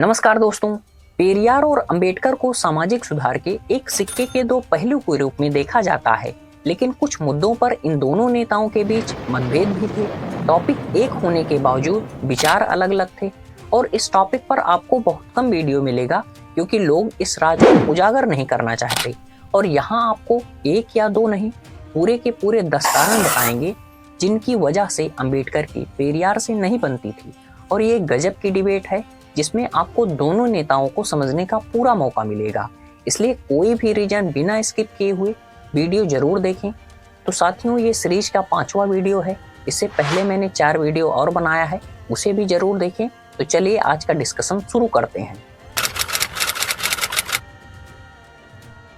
नमस्कार दोस्तों। पेरियार और अंबेडकर को सामाजिक सुधार के एक सिक्के के दो पहलू के रूप में देखा जाता है, लेकिन कुछ मुद्दों पर इन दोनों नेताओं के बीच मतभेद भी थे। टॉपिक एक होने के बावजूद विचार अलग अलग थे और इस टॉपिक पर आपको बहुत कम वीडियो मिलेगा क्योंकि लोग इस राज को उजागर नहीं करना चाहते। और यहाँ आपको एक या दो नहीं, पूरे के पूरे 10 कारण बताएंगे जिनकी वजह से अंबेडकर की पेरियार से नहीं बनती थी। और ये गजब की डिबेट है जिसमें आपको दोनों नेताओं को समझने का पूरा मौका मिलेगा, इसलिए कोई भी रीजन बिना स्किप किए हुए वीडियो जरूर देखें। तो साथियों, ये सीरीज का 5वां वीडियो है। इससे पहले मैंने 4 वीडियो और बनाया है, उसे भी जरूर देखें। तो चलिए आज का डिस्कशन शुरू करते हैं।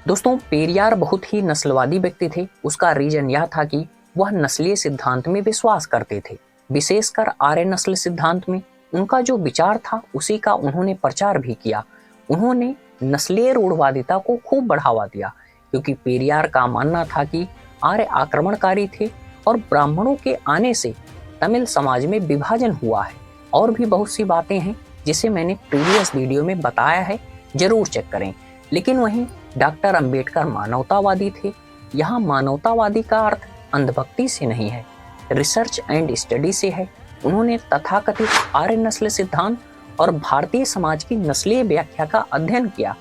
दोस्तों, पेरियार बहुत ही नस्लवादी व्यक्ति थे। उसका रीजन यह था कि वह नस्लीय सिद्धांत में विश्वास करते थे, विशेषकर आर्य नस्ल सिद्धांत में। उनका जो विचार था उसी का उन्होंने प्रचार भी किया। उन्होंने नस्लीय रूढ़वादिता को खूब बढ़ावा दिया क्योंकि पेरियार का मानना था कि आर्य आक्रमणकारी थे और ब्राह्मणों के आने से तमिल समाज में विभाजन हुआ है। और भी बहुत सी बातें हैं जिसे मैंने प्रीवियस वीडियो में बताया है, जरूर चेक करें। लेकिन वहीं डॉक्टर अंबेडकर मानवतावादी थे। यहाँ मानवतावादी का अर्थ अंधभक्ति से नहीं है, रिसर्च एंड स्टडी से है। उन्होंने तथाकथित आर्य नस्ल सिद्धांत और भारतीय समाज की नस्लीय व्याख्या का अध्ययन किया,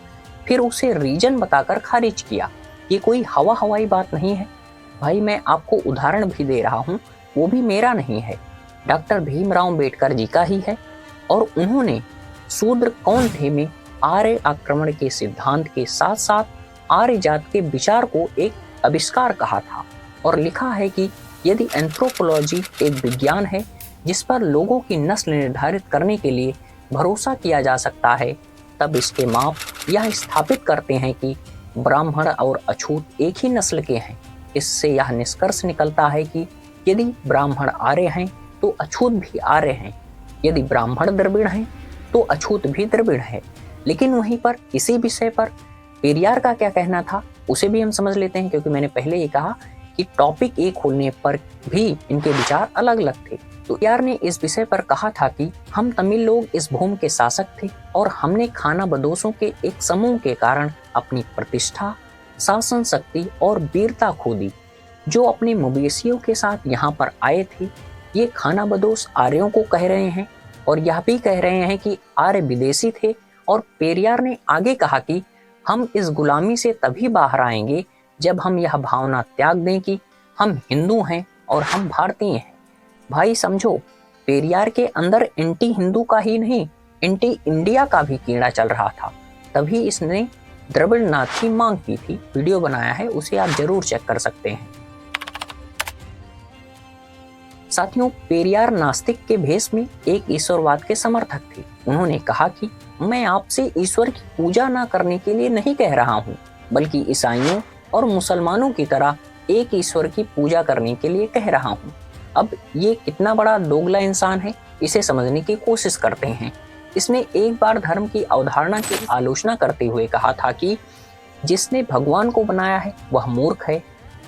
फिर उसे रीजन बताकर खारिज किया। ये कोई हवाई बात नहीं है भाई। मैं आपको उदाहरण भी दे रहा हूँ, वो भी मेरा नहीं है, डॉक्टर भीमराव अंबेडकर जी का ही है। और उन्होंने शूद्र कौन थे में आर्य आक्रमण के सिद्धांत के साथ साथ आर्य जात के विचार को एक आविष्कार कहा था और लिखा है कि यदि एंथ्रोपोलॉजी एक विज्ञान है जिस पर लोगों की नस्ल निर्धारित करने के लिए भरोसा किया जा सकता है, तब इसके माप यह स्थापित करते हैं कि ब्राह्मण और अछूत एक ही नस्ल के हैं। इससे यह निष्कर्ष निकलता है कि यदि ब्राह्मण आर्य हैं तो अछूत भी आर्य हैं, यदि ब्राह्मण द्रविड़ हैं तो अछूत भी द्रविड़ है। लेकिन वहीं पर इसी विषय पर पेरियार का क्या कहना था उसे भी हम समझ लेते हैं, क्योंकि मैंने पहले ही कहा कि टॉपिक एक खोलने पर भी इनके विचार अलग अलग थे। तो पेरियार ने इस विषय पर कहा था कि हम तमिल लोग इस भूमि के शासक थे और हमने खाना बदोशों के एक समूह के कारण अपनी प्रतिष्ठा, शासन शक्ति और वीरता खो दी, जो अपने मवेशियों के साथ यहाँ पर आए थे। ये खाना बदोश आर्यों को कह रहे हैं और यह भी कह रहे हैं कि आर्य विदेशी थे। और पेरियार ने आगे कहा कि हम इस गुलामी से तभी बाहर आएंगे जब हम यह भावना त्याग दें कि हम हिंदू हैं और हम भारतीय हैं। भाई समझो, पेरियार के अंदर एंटी हिंदू का ही नहीं, एंटी इंडिया का भी कीड़ा चल रहा था। तभी इसने द्रविड़ नाथ की मांग की थी। वीडियो बनाया है, उसे आप जरूर चेक कर सकते हैं। साथियों, पेरियार नास्तिक के भेष में एक ईश्वरवाद के समर्थक थे। उन्होंने कहा कि मैं आपसे ईश्वर की पूजा ना करने के लिए नहीं कह रहा हूँ, बल्कि ईसाइयों और मुसलमानों की तरह एक ईश्वर की पूजा करने के लिए कह रहा हूँ। अब ये कितना बड़ा दोगला इंसान है, इसे समझने की कोशिश करते हैं। इसने एक बार धर्म की अवधारणा की आलोचना करते हुए कहा था कि जिसने भगवान को बनाया है वह मूर्ख है,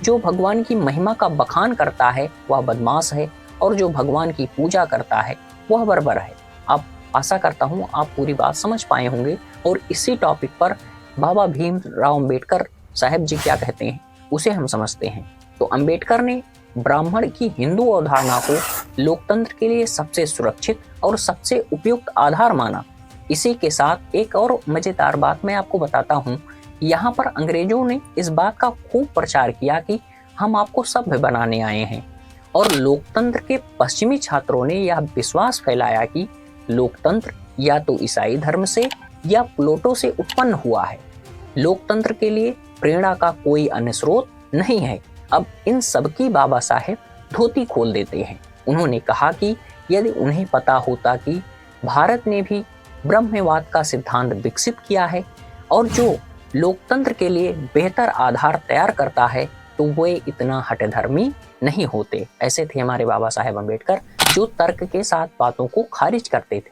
जो भगवान की महिमा का बखान करता है वह बदमाश है, और जो भगवान की पूजा करता है वह बर्बर है। अब आशा करता हूँ आप पूरी बात समझ पाए होंगे। और इसी टॉपिक पर बाबा भीमराव अंबेडकर साहब जी क्या कहते हैं उसे हम समझते हैं। तो अंबेडकर ने ब्राह्मण की हिंदू अवधारणा को लोकतंत्र के लिए सबसे सुरक्षित और सबसे उपयुक्त आधार माना। इसी के साथ एक और मजेदार बात मैं आपको बताता हूँ। यहाँ पर अंग्रेजों ने इस बात का खूब प्रचार किया कि हम आपको सभ्य बनाने आए हैं, और लोकतंत्र के पश्चिमी छात्रों ने यह विश्वास फैलाया कि लोकतंत्र या तो ईसाई धर्म से या प्लेटो से उत्पन्न हुआ है। लोकतंत्र के लिए प्रेरणा का कोई अन्य स्रोत नहीं है। अब इन सब की बाबा साहेब धोती खोल देते हैं। उन्होंने कहा कि यदि उन्हें पता होता कि भारत ने भी ब्रह्मवाद का सिद्धांत विकसित किया है और जो लोकतंत्र के लिए बेहतर आधार तैयार करता है, तो वे इतना हठधर्मी नहीं होते। ऐसे थे हमारे बाबा साहेब अम्बेडकर, जो तर्क के साथ बातों को खारिज करते थे।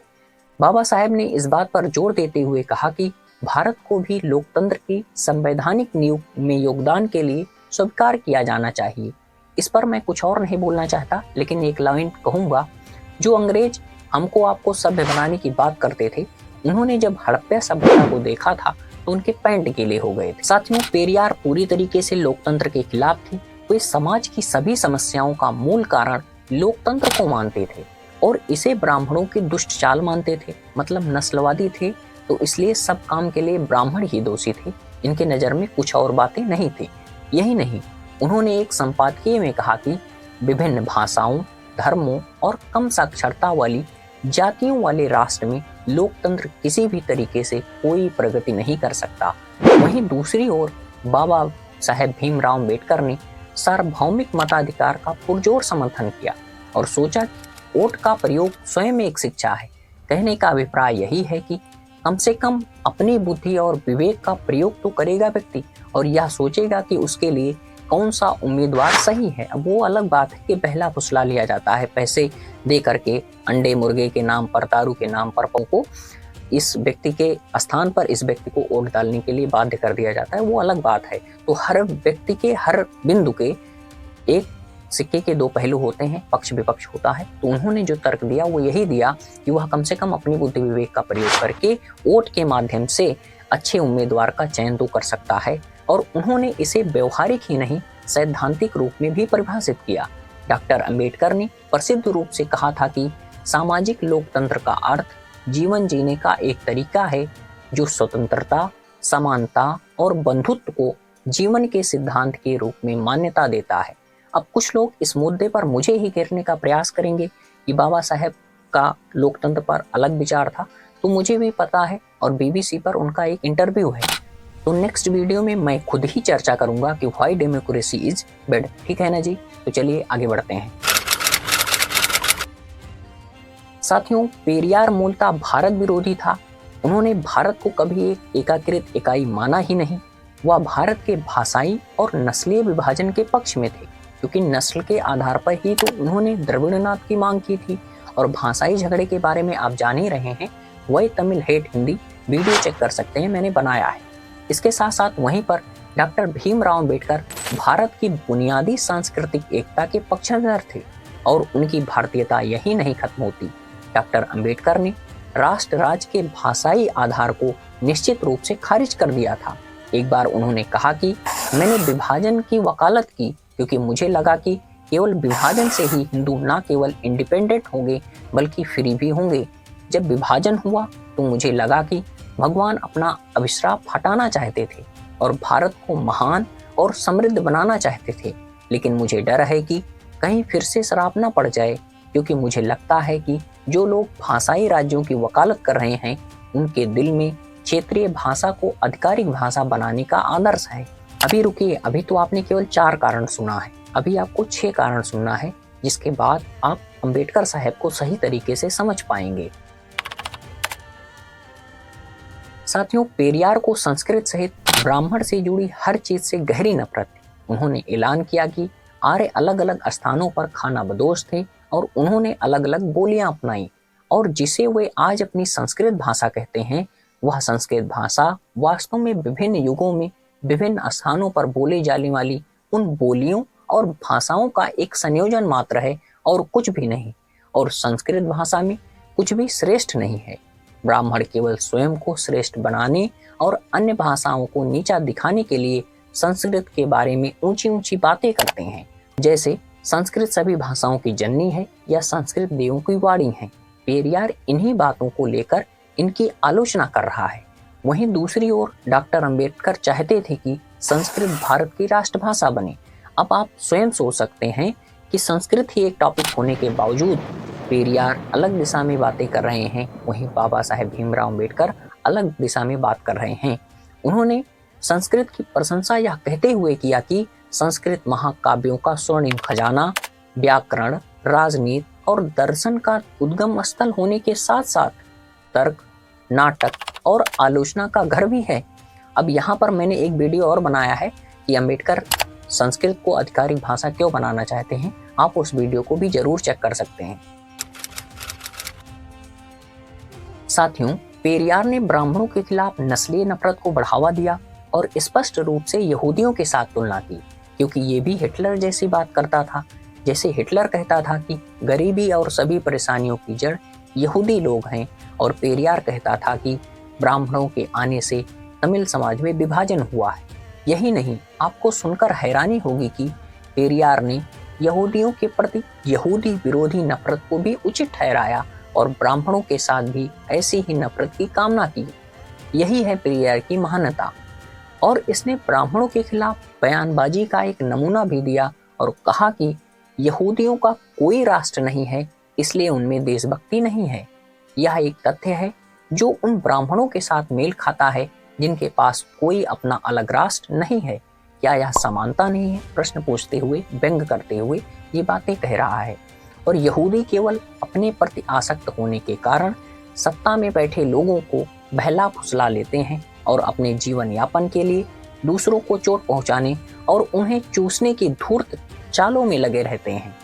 बाबा साहेब ने इस बात पर जोर देते हुए कहा कि भारत को भी लोकतंत्र की संवैधानिक नींव में योगदान के लिए स्वीकार किया जाना चाहिए। इस पर मैं कुछ और नहीं बोलना चाहता, लेकिन एक लाइन कहूँगा, जो अंग्रेज हमको आपको सभ्य बनाने की बात करते थे, उन्होंने जब हड़प्पा सभ्यता को देखा था तो उनके पैंट गीले हो गए थे। साथियों, पेरियार पूरी तरीके से लोकतंत्र के खिलाफ थे। वे समाज की सभी समस्याओं का मूल कारण लोकतंत्र को मानते थे और इसे ब्राह्मणों की दुष्ट चाल मानते थे, मतलब नस्लवादी थे, तो इसलिए सब काम के लिए ब्राह्मण ही दोषी थे। इनके नज़र में कुछ और बातें नहीं थी। यही नहीं, उन्होंने एक संपादकीय में कहा कि विभिन्न भाषाओं, धर्मों और कम साक्षरता वाली जातियों वाले राष्ट्र में लोकतंत्र किसी भी तरीके से कोई प्रगति नहीं कर सकता। वहीं दूसरी ओर बाबा साहेब भीमराव अम्बेडकर ने सार्वभौमिक मताधिकार का पुरजोर समर्थन किया और सोचा कि वोट का प्रयोग स्वयं एक शिक्षा है। कहने का अभिप्राय यही है कि कम से कम अपनी बुद्धि और विवेक का प्रयोग तो करेगा व्यक्ति और यह सोचेगा कि उसके लिए कौन सा उम्मीदवार सही है। अब वो अलग बात है कि पहला फुसला लिया जाता है पैसे दे करके, अंडे मुर्गे के नाम पर, दारू के नाम पर को इस व्यक्ति के स्थान पर इस व्यक्ति को वोट डालने के लिए बाध्य कर दिया जाता है, वो अलग बात है। तो हर व्यक्ति के हर बिंदु के एक सिक्के के दो पहलू होते हैं, पक्ष विपक्ष होता है। तो उन्होंने जो तर्क दिया वो यही दिया कि वह कम से कम अपनी बुद्धि विवेक का प्रयोग करके वोट के माध्यम से अच्छे उम्मीदवार का चयन तो कर सकता है। और उन्होंने इसे व्यवहारिक ही नहीं, सैद्धांतिक रूप में भी परिभाषित किया। डॉक्टर अंबेडकर ने प्रसिद्ध रूप से कहा था कि सामाजिक लोकतंत्र का अर्थ जीवन जीने का एक तरीका है जो स्वतंत्रता, समानता और बंधुत्व को जीवन के सिद्धांत के रूप में मान्यता देता है। अब कुछ लोग इस मुद्दे पर मुझे ही घेरने का प्रयास करेंगे कि बाबा साहेब का लोकतंत्र पर अलग विचार था, तो मुझे भी पता है और बीबीसी पर उनका एक इंटरव्यू है। तो नेक्स्ट वीडियो में मैं खुद ही चर्चा करूंगा कि व्हाई डेमोक्रेसी इज बैड। ठीक है ना जी? तो चलिए आगे बढ़ते हैं। साथियों, पेरियार मूलतः भारत विरोधी था। उन्होंने भारत को कभी एक एकीकृत इकाई माना ही नहीं। वह भारत के भाषाई और नस्लीय विभाजन के पक्ष में थे, क्योंकि नस्ल के आधार पर ही तो उन्होंने द्रविड़नाथ की मांग की थी। और भाषाई झगड़े के बारे में आप जान ही रहे हैं, वही Tamil hate Hindi video check कर सकते हैं, मैंने बनाया है। इसके साथ साथ वहीं पर डॉक्टर भीमराव अम्बेडकर भारत की बुनियादी सांस्कृतिक एकता के पक्षधर थे और उनकी भारतीयता यही नहीं खत्म होती। डॉक्टर अम्बेडकर ने राष्ट्र राज्य के भाषाई आधार को निश्चित रूप से खारिज कर दिया था। एक बार उन्होंने कहा कि मैंने विभाजन की वकालत की क्योंकि मुझे लगा कि केवल विभाजन से ही हिंदू न केवल इंडिपेंडेंट होंगे बल्कि फ्री भी होंगे। जब विभाजन हुआ तो मुझे लगा कि भगवान अपना अभिश्राप हटाना चाहते थे और भारत को महान और समृद्ध बनाना चाहते थे। लेकिन मुझे डर है कि कहीं फिर से श्राप न पड़ जाए, क्योंकि मुझे लगता है कि जो लोग भाषाई राज्यों की वकालत कर रहे हैं उनके दिल में क्षेत्रीय भाषा को आधिकारिक भाषा बनाने का आदर्श है। अभी रुकिए, अभी तो आपने केवल 4 कारण सुना है, अभी आपको 6 कारण सुनना है, जिसके बाद आप अंबेडकर साहब को सही तरीके से समझ पाएंगे। साथियों, पेरियार को संस्कृत सहित ब्राह्मण से जुड़ी हर चीज से गहरी नफरत थी। उन्होंने ऐलान किया कि आर्य अलग अलग स्थानों पर खाना बदोश थे और उन्होंने अलग अलग बोलियां अपनाई, और जिसे वे आज अपनी संस्कृत भाषा कहते हैं, वह संस्कृत भाषा वास्तव में विभिन्न युगों में विभिन्न स्थानों पर बोले जाने वाली उन बोलियों और भाषाओं का एक संयोजन मात्र है और कुछ भी नहीं। और संस्कृत भाषा में कुछ भी श्रेष्ठ नहीं है। ब्राह्मण केवल स्वयं को श्रेष्ठ बनाने और अन्य भाषाओं को नीचा दिखाने के लिए संस्कृत के बारे में ऊंची ऊंची बातें करते हैं, जैसे संस्कृत सभी भाषाओं की जननी है या संस्कृत देवों की वाणी है। पेरियार इन्हीं बातों को लेकर इनकी आलोचना कर रहा है। वहीं दूसरी ओर डॉक्टर अंबेडकर चाहते थे कि संस्कृत भारत की राष्ट्रभाषा बने। अब आप स्वयं सोच सकते हैं कि संस्कृत ही एक टॉपिक होने के बावजूद पेरियार अलग दिशा में बातें कर रहे हैं, वहीं बाबा साहेब भीमराव अम्बेडकर अलग दिशा में बात कर रहे हैं। उन्होंने संस्कृत की प्रशंसा यह कहते हुए किया कि संस्कृत महाकाव्यों का स्वर्णिम खजाना, व्याकरण, राजनीति और दर्शन का उद्गम स्थल होने के साथ साथ तर्क, नाटक और आलोचना का घर भी है। अब यहाँ पर मैंने एक वीडियो और बनाया है कि अंबेडकर संस्कृत को आधिकारिक भाषा क्यों बनाना चाहते हैं, आप उस वीडियो को भी जरूर चेक कर सकते हैं। साथियों, पेरियार ने ब्राह्मणों के खिलाफ नस्लीय नफरत को बढ़ावा दिया और स्पष्ट रूप से यहूदियों के साथ तुलना की, क्योंकि ये भी हिटलर जैसी बात करता था। जैसे हिटलर कहता था कि गरीबी और सभी परेशानियों की जड़ यहूदी लोग हैं, और पेरियार कहता था कि ब्राह्मणों के आने से तमिल समाज में विभाजन हुआ है। यही नहीं, आपको सुनकर हैरानी होगी कि पेरियार ने यहूदियों के प्रति यहूदी विरोधी नफरत को भी उचित ठहराया और ब्राह्मणों के साथ भी ऐसी ही नफरत की कामना की। यही है पेरियार की महानता। और इसने ब्राह्मणों के खिलाफ बयानबाजी का एक नमूना भी दिया और कहा कि यहूदियों का कोई राष्ट्र नहीं है, इसलिए उनमें देशभक्ति नहीं है। यह एक तथ्य है जो उन ब्राह्मणों के साथ मेल खाता है जिनके पास कोई अपना अलग राष्ट्र नहीं है। क्या यह समानता नहीं है? प्रश्न पूछते हुए, व्यंग करते हुए ये बातें कह रहा है। और यहूदी केवल अपने प्रति आसक्त होने के कारण सत्ता में बैठे लोगों को बहला फुसला लेते हैं और अपने जीवन यापन के लिए दूसरों को चोट पहुंचाने और उन्हें चूसने की धूर्त चालों में लगे रहते हैं।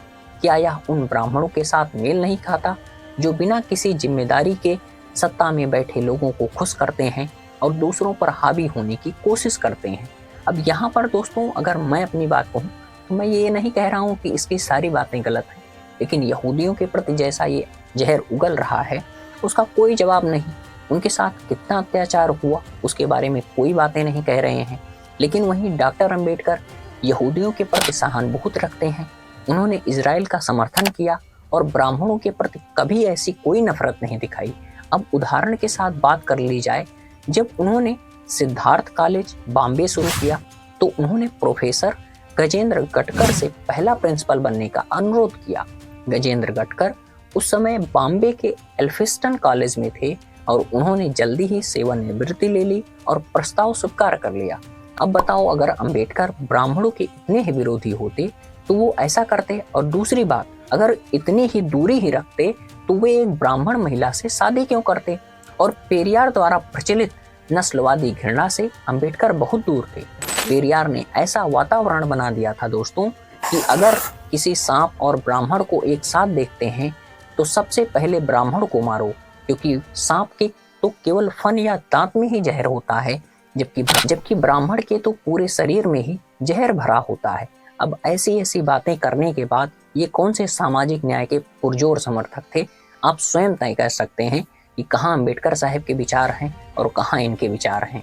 क्या यह उन ब्राह्मणों के साथ मेल नहीं खाता जो बिना किसी जिम्मेदारी के सत्ता में बैठे लोगों को खुश करते हैं और दूसरों पर हावी होने की कोशिश करते हैं? अब यहाँ पर दोस्तों, अगर मैं अपनी बात कहूँ तो मैं ये नहीं कह रहा हूँ कि इसकी सारी बातें गलत हैं, लेकिन यहूदियों के प्रति जैसा ये जहर उगल रहा है उसका कोई जवाब नहीं। उनके साथ कितना अत्याचार हुआ उसके बारे में कोई बातें नहीं कह रहे हैं। लेकिन वहीं डॉक्टर अंबेडकर यहूदियों के प्रति सहानुभूति रखते हैं। उन्होंने इजराइल का समर्थन किया और ब्राह्मणों के प्रति कभी ऐसी कोई नफरत नहीं दिखाई। अब उदाहरण के साथ बात कर ली जाए, जब उन्होंने सिद्धार्थ कॉलेज बॉम्बे शुरू किया तो उन्होंने प्रोफेसर गजेंद्र गटकर से पहला प्रिंसिपल बनने का अनुरोध किया। गजेंद्र गटकर उस समय बॉम्बे के एल्फिंस्टन कॉलेज में थे और उन्होंने जल्दी ही सेवानिवृत्ति ले ली और प्रस्ताव स्वीकार कर लिया। अब बताओ, अगर अंबेडकर ब्राह्मणों के इतने ही विरोधी होते तो वो ऐसा करते? और दूसरी बात, अगर इतनी ही दूरी ही रखते तो वे एक ब्राह्मण महिला से शादी क्यों करते? और पेरियार द्वारा प्रचलित नस्लवादी घृणा से अंबेडकर बहुत दूर थे। पेरियार ने ऐसा वातावरण बना दिया था दोस्तों कि अगर किसी सांप और ब्राह्मण को एक साथ देखते हैं तो सबसे पहले ब्राह्मण को मारो, क्योंकि सांप के तो केवल फन या दांत में ही जहर होता है, जबकि ब्राह्मण के तो पूरे शरीर में ही जहर भरा होता है। अब ऐसी ऐसी बातें करने के बाद ये कौन से सामाजिक न्याय के पुरजोर समर्थक थे? आप स्वयं तय कर सकते हैं कि कहाँ अंबेडकर साहब के विचार हैं और कहाँ इनके विचार हैं।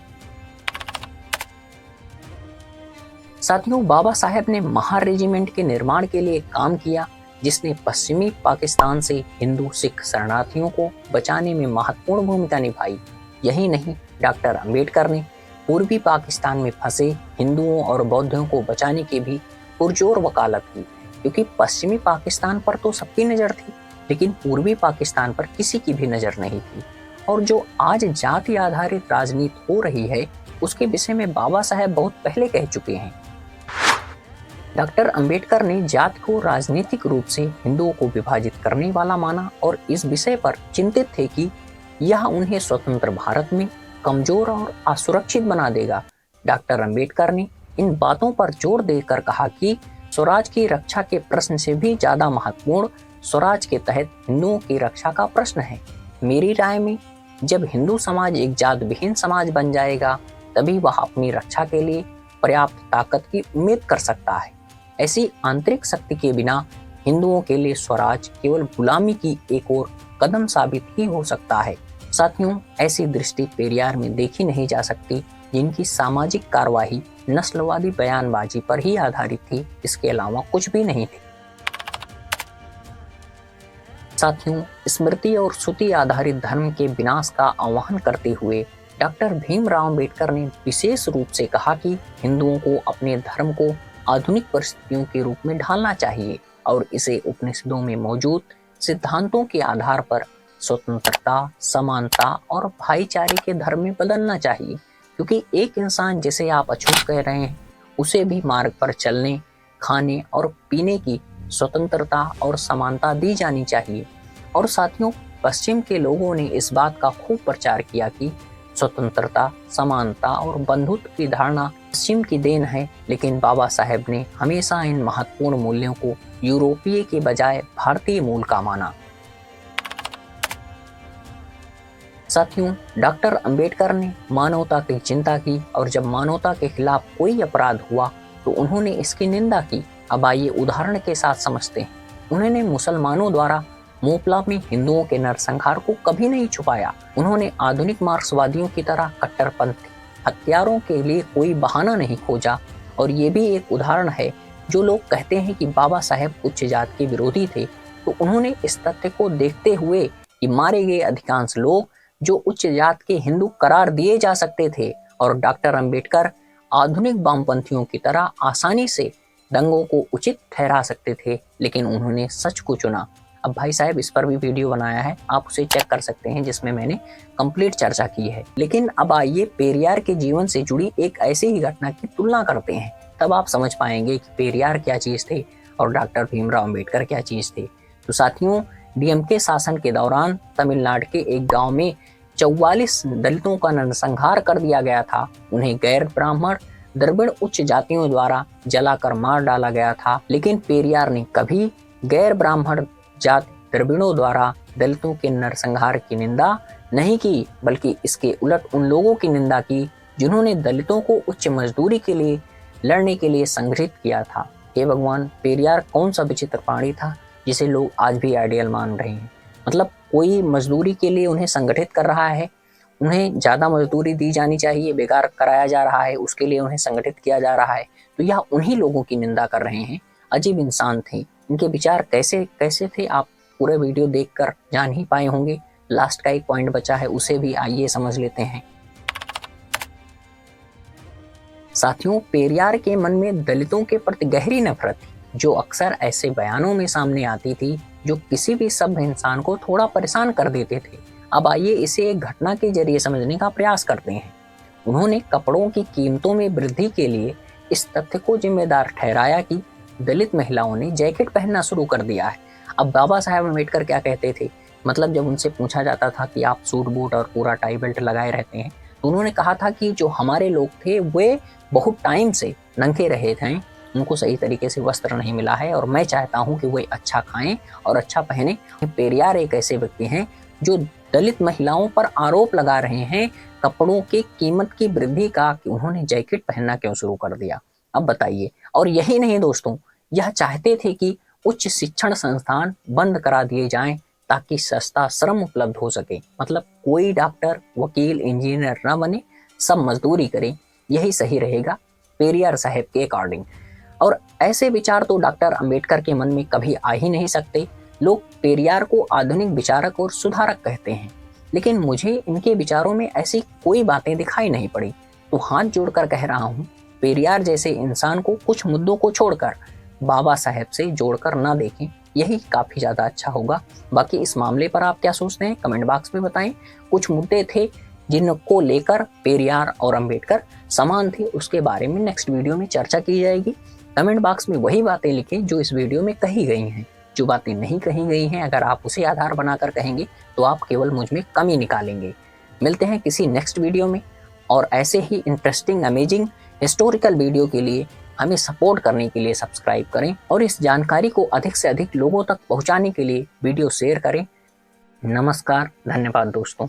साथियों, बाबा साहेब ने महार रेजिमेंट के निर्माण के लिए काम किया, जिसने पश्चिमी पाकिस्तान से हिंदू सिख शरणार्थियों को बचाने में महत्वपूर्ण भूमिका निभाई। यही नहीं, डॉक्टर अंबेडकर ने पूर्वी पाकिस्तान में फंसे हिंदुओं और बौद्धों को बचाने की भी पुरजोर वकालत की, क्योंकि पश्चिमी पाकिस्तान पर तो सबकी नज़र थी लेकिन पूर्वी पाकिस्तान पर किसी की भी नज़र नहीं थी। और जो आज जाति आधारित राजनीति हो रही है उसके विषय में बाबा साहेब बहुत पहले कह चुके हैं। डॉक्टर अंबेडकर ने जाति को राजनीतिक रूप से हिंदुओं को विभाजित करने वाला माना और इस विषय पर चिंतित थे कि यह उन्हें स्वतंत्र भारत में कमजोर और असुरक्षित बना देगा। डॉक्टर अंबेडकर ने इन बातों पर जोर देकर कहा कि स्वराज की रक्षा के प्रश्न से भी ज्यादा महत्वपूर्ण स्वराज के तहत हिंदुओं की रक्षा का प्रश्न है। मेरी राय में जब हिंदू समाज एक जात विहीन समाज बन जाएगा तभी वह अपनी रक्षा के लिए पर्याप्त ताकत की उम्मीद कर सकता है। ऐसी आंतरिक शक्ति के बिना हिंदुओं के लिए स्वराज केवल गुलामी की एक और कदम साबित ही हो सकता है। साथियों, ऐसी दृष्टि पेरियार में देखी नहीं जा सकती, जिनकी सामाजिक कार्यवाही नस्लवादी बयानबाजी पर ही आधारित थी, इसके अलावा कुछ भी नहीं थी। साथियों, स्मृति और श्रुति आधारित धर्म के विनाश का आह्वान करते हुए डॉक्टर भीमराव अंबेडकर ने विशेष रूप से कहा कि हिंदुओं को अपने धर्म को आधुनिक परिस्थितियों के रूप में ढालना चाहिए और इसे उपनिषदों में मौजूद सिद्धांतों के आधार पर स्वतंत्रता, समानता और भाईचारे के धर्म में बदलना चाहिए, क्योंकि एक इंसान जिसे आप अछूत कह रहे हैं उसे भी मार्ग पर चलने, खाने और पीने की स्वतंत्रता और समानता दी जानी चाहिए। और साथियों, पश्चिम के लोगों ने इस बात का खूब प्रचार किया कि स्वतंत्रता, समानता और बंधुत्व की धारणा पश्चिम की देन है, लेकिन बाबा साहेब ने हमेशा इन महत्वपूर्ण मूल्यों को यूरोपीय के बजाय भारतीय मूल का माना। साथियों, डॉक्टर अंबेडकर ने मानवता की चिंता की और जब मानवता के खिलाफ कोई अपराध हुआ तो उन्होंने इसकी निंदा की। अब आइए उदाहरण के साथ समझते हैं। उन्होंने मुसलमानों द्वारा मोपला में हिंदुओं के नरसंहार को कभी नहीं छुपाया। उन्होंने आधुनिक मार्क्सवादियों की तरह कट्टरपंथी हत्यारों के लिए कोई बहाना नहीं खोजा। और ये भी एक उदाहरण है, जो लोग कहते हैं कि बाबा साहेब उच्च जात के विरोधी थे, तो उन्होंने इस तथ्य को देखते हुए कि मारे गए अधिकांश लोग जो उच्च जात के हिंदू करार दिए जा सकते थे, और डॉक्टर अंबेडकर आधुनिक वामपंथियों की तरह आसानी से दंगों को उचित ठहरा सकते थे, लेकिन उन्होंने सच को चुना। अब भाई साहब इस पर भी वीडियो बनाया है, आप उसे चेक कर सकते हैं, जिसमें मैंने कंप्लीट चर्चा की है। लेकिन अब आइए पेरियार के जीवन से जुड़ी एक ऐसी ही घटना की तुलना करते हैं, तब आप समझ पाएंगे कि पेरियार क्या चीज थे और डॉक्टर भीमराव अंबेडकर क्या चीज थे। तो साथियों, डीएमके शासन के दौरान तमिलनाडु के एक गांव में 44 दलितों का नरसंहार कर दिया गया था। उन्हें गैर ब्राह्मण द्रविड़ उच्च जातियों द्वारा जलाकर मार डाला गया था। लेकिन पेरियार ने कभी गैर ब्राह्मण जाति द्रविड़ों द्वारा दलितों के नरसंहार की निंदा नहीं की, बल्कि इसके उलट उन लोगों की निंदा की जिन्होंने दलितों को उच्च मजदूरी के लिए लड़ने के लिए संगठित किया था। हे भगवान, पेरियार कौन सा विचित्र प्राणी था जिसे लोग आज भी आइडियल मान रहे हैं। मतलब कोई मजदूरी के लिए उन्हें संगठित कर रहा है, उन्हें ज़्यादा मजदूरी दी जानी चाहिए, बेकार कराया जा रहा है, उसके लिए उन्हें संगठित किया जा रहा है, तो यह उन्हीं लोगों की निंदा कर रहे हैं। अजीब इंसान थे, इनके विचार कैसे कैसे थे आप पूरे वीडियो देखकर जान ही पाए होंगे। लास्ट का एक पॉइंट बचा है, उसे भी आइए समझ लेते हैं। साथियों, पेरियार के मन में दलितों के प्रति गहरी नफरत थी, जो अक्सर ऐसे बयानों में सामने आती थी जो किसी भी सभ्य इंसान को थोड़ा परेशान कर देते थे। अब आइए इसे एक घटना के जरिए समझने का प्रयास करते हैं। उन्होंने कपड़ों की कीमतों में वृद्धि के लिए इस तथ्य को जिम्मेदार ठहराया कि दलित महिलाओं ने जैकेट पहनना शुरू कर दिया है। अब बाबा साहेब अम्बेडकर क्या कहते थे, मतलब जब उनसे पूछा जाता था कि आप सूट बूट और पूरा टाई बेल्ट लगाए रहते हैं, तो उन्होंने कहा था कि जो हमारे लोग थे वे बहुत टाइम से नंगे रहे थे, उनको सही तरीके से वस्त्र नहीं मिला है, और मैं चाहता हूं कि वे अच्छा खाएं और अच्छा पहने। पेरियार एक ऐसे व्यक्ति हैं जो दलित महिलाओं पर आरोप लगा रहे हैं कपड़ों की कीमत की वृद्धि का, कि उन्होंने जैकेट पहनना क्यों शुरू कर दिया। अब बताइए। और यही नहीं दोस्तों, यह चाहते थे कि उच्च शिक्षण संस्थान बंद करा दिए जाएं ताकि सस्ता श्रम उपलब्ध हो सके। मतलब कोई डॉक्टर, वकील, इंजीनियर न बने, सब मजदूरी करें, यही सही रहेगा पेरियार साहब के अकॉर्डिंग। और ऐसे विचार तो डॉक्टर अंबेडकर के मन में कभी आ ही नहीं सकते। लोग पेरियार को आधुनिक विचारक और सुधारक कहते हैं, लेकिन मुझे इनके विचारों में ऐसी कोई बातें दिखाई नहीं पड़ी। तो हाथ जोड़कर कह रहा हूँ, पेरियार जैसे इंसान को कुछ मुद्दों को छोड़कर बाबा साहेब से जोड़कर ना देखें, यही काफी ज्यादा अच्छा होगा। बाकी इस मामले पर आप क्या सोचते हैं कमेंट बॉक्स में बताएं। कुछ मुद्दे थे जिनको लेकर पेरियार और अंबेडकर समान थे, उसके बारे में नेक्स्ट वीडियो में चर्चा की जाएगी। कमेंट बॉक्स में वही बातें लिखें जो इस वीडियो में कही गई हैं। जो बातें नहीं कही गई हैं, अगर आप उसे आधार बनाकर कहेंगे तो आप केवल मुझ में कमी निकालेंगे। मिलते हैं किसी नेक्स्ट वीडियो में, और ऐसे ही इंटरेस्टिंग, अमेजिंग हिस्टोरिकल वीडियो के लिए हमें सपोर्ट करने के लिए सब्सक्राइब करें, और इस जानकारी को अधिक से अधिक लोगों तक पहुंचाने के लिए वीडियो शेयर करें। नमस्कार, धन्यवाद दोस्तों।